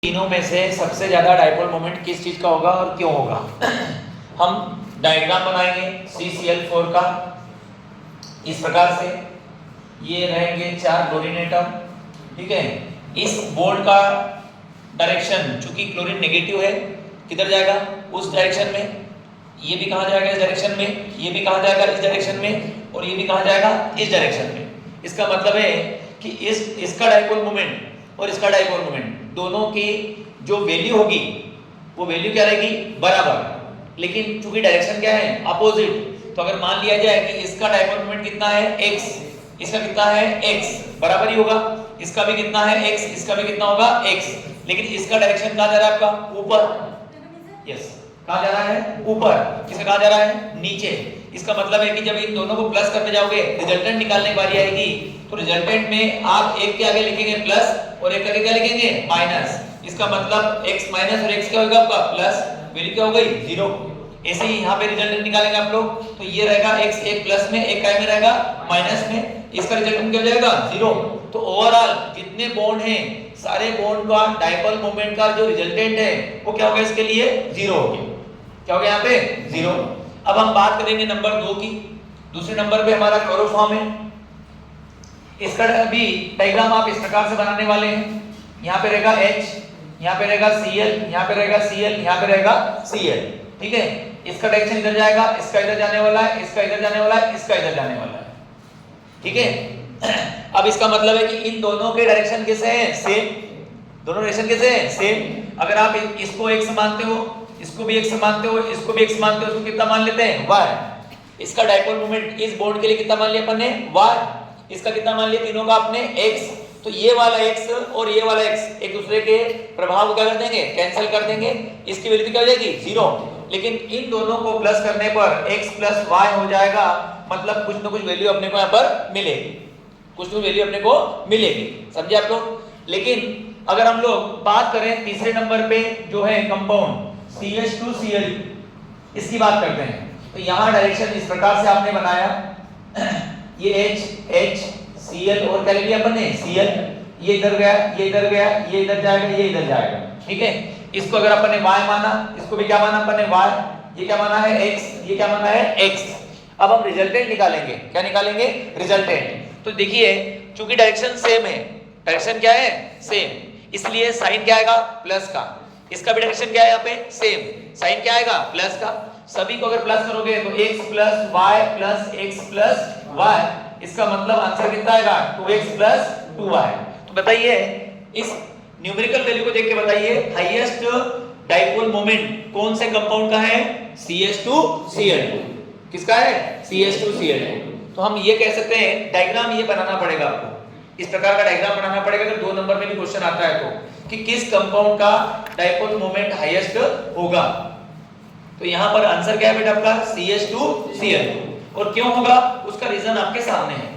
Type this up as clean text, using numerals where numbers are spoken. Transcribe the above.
तीनों में से सबसे ज्यादा डाइपोल मोमेंट किस चीज का होगा और क्यों होगा? हम डायग्राम बनाएंगे CCl4 का इस प्रकार से। ये रहेंगे 4 क्लोरीन एटम, ठीक है। इस बॉन्ड का डायरेक्शन चूंकि क्लोरीन नेगेटिव है किधर जाएगा? उस डायरेक्शन में। ये भी कहां जाएगा? इस डायरेक्शन में। ये भी कहां जाएगा? इस डायरेक्शन में। और ये भी कहां जाएगा? इस डायरेक्शन में। इसका मतलब है कि इसका डाइपोल मोमेंट और इसका डाइपोल मोमेंट दोनों की जो वैल्यू होगी वो वैल्यू क्या रहेगी? बराबर। लेकिन चूंकि डायरेक्शन क्या है? अपोजिट। तो अगर मान लिया जाए कि इसका डाइपोल मोमेंट कितना है? x, इसका कितना है? x, बराबर ही होगा। इसका भी कितना है? x, इसका भी कितना होगा? x। लेकिन इसका डायरेक्शन कहां जा रहा है आपका? ऊपर। यस, कहां जा रहा है? ऊपर। इसका कहां जा रहा है? नीचे। इसका मतलब है कि जब इन दोनों को प्लस करने जाओगे, रिजल्टेंट निकालने की बारी आएगी, तो रिजल्टेंट में आप एक के आगे लिखेंगे प्लस और एक के आगे क्या लिखेंगे? माइनस। इसका मतलब x माइनस और x क्या होगा आपका? प्लस। वैल्यू क्या हो गई? 0। ऐसे ही यहाँ पे रिजल्टेंट निकालेंगे आप लोग, तो ये रहेगा x एक प्लस में, एक काय में रहेगा माइनस में। इसका रिजल्टेंट क्या हो जाएगा? 0। तो ओवरऑल जितने बॉन्ड हैं सारे बॉन्ड का डाइपोल मोमेंट का जो रिजल्टेंट है वो क्या होगा? इसके लिए 0 हो गया। क्या हो गया यहाँ पे? 0। अब हम बात करेंगे नंबर 2 की। दूसरे नंबर पे हमारा क्लोरोफॉर्म है। इसका भी डायग्राम आप इस प्रकार से बनाने वाले हैं। यहाँ पे रहेगा H, यहाँ पे रहेगा Cl, यहाँ पे रहेगा Cl, यहाँ पे रहेगा Cl, ठीक है। इसका डायरेक्शन इधर जाएगा, इसका इधर जाने वाला है, इसका इधर जाने वाला है, इसका इधर जाने वाला है, ठीक है। अब इसका मतलब है कि इन दोनों के डायरेक्शन कैसे हैं? सेम। दोनों डायरेक्शन कैसे हैं? सेम। अगर आप इसको x मानते हो, इसको भी x मानते हो, इसको भी x मानते हो, तो कितना मान लेते हैं? y। इसका डाइपोल मोमेंट इस बॉन्ड के लिए कितना मान लिया अपन ने? y। इसका कितना मान लिया तीनों का आपने? x। तो ये वाला x और ये वाला x एक दूसरे के प्रभाव को क्या कर देंगे? कैंसिल कर देंगे। इसकी वैल्यू क्या हो जाएगी? 0। लेकिन इन दोनों को प्लस करने पर x प्लस y हो जाएगा, मतलब कुछ ना कुछ वैल्यू अपने को यहाँ पर मिलेगी, कुछ ना कुछ वैल्यू अपने को मिलेगी। समझे आप लोग? लेकिन अगर हम लोग बात करें तीसरे नंबर पे जो है कंपाउंड CH2Cl, इसकी बात करते हैं, तो यहाँ डायरेक्शन इस प्रकार से आपने बनाया। ये H Cl और क्या ले लिया अपन ने? Cl। ये इधर गया, ये इधर गया, ये इधर जाएगा, ये इधर जाएगा, ठीक है। इसको अगर अपन ने y माना, इसको भी क्या माना अपन ने? y। ये क्या माना है? x, ये क्या माना है? x। अब हम रिजल्टेंट निकालेंगे। क्या निकालेंगे? रिजल्टेंट। तो देखिए चूंकि डायरेक्शन सेम है, डायरेक्शन क्या है? सेम, इसलिए साइन क्या आएगा? प्लस का। इसका भी डायरेक्शन क्या है यहाँ पे? सेम, साइन क्या आएगा? प्लस का। सभी को अगर प्लस करोगे तो x plus y plus x plus y, इसका मतलब आंसर कितना आएगा? 2x plus 2y। तो बताइए इस न्यूमेरिकल वैल्यू को देख के बताइए हाईएस्ट डाइपोल मोमेंट कौन से कंपाउंड का है? CH2Cl2। किसका है? CH2Cl2। तो हम ये कह सकते हैं, डायग्राम ये बनाना पड़ेगा आपको, इस प्रकार का डायग्राम बनाना पड़ेगा अगर 2 नंबर में भी क्वेश्चन आता है तो, कि किस कंपाउंड का डाइपोल मोमेंट हाईएस्ट होगा। तो यहाँ पर आंसर क्या है बेटा आपका? CH2Cl2। और क्यों होगा उसका रीजन आपके सामने है।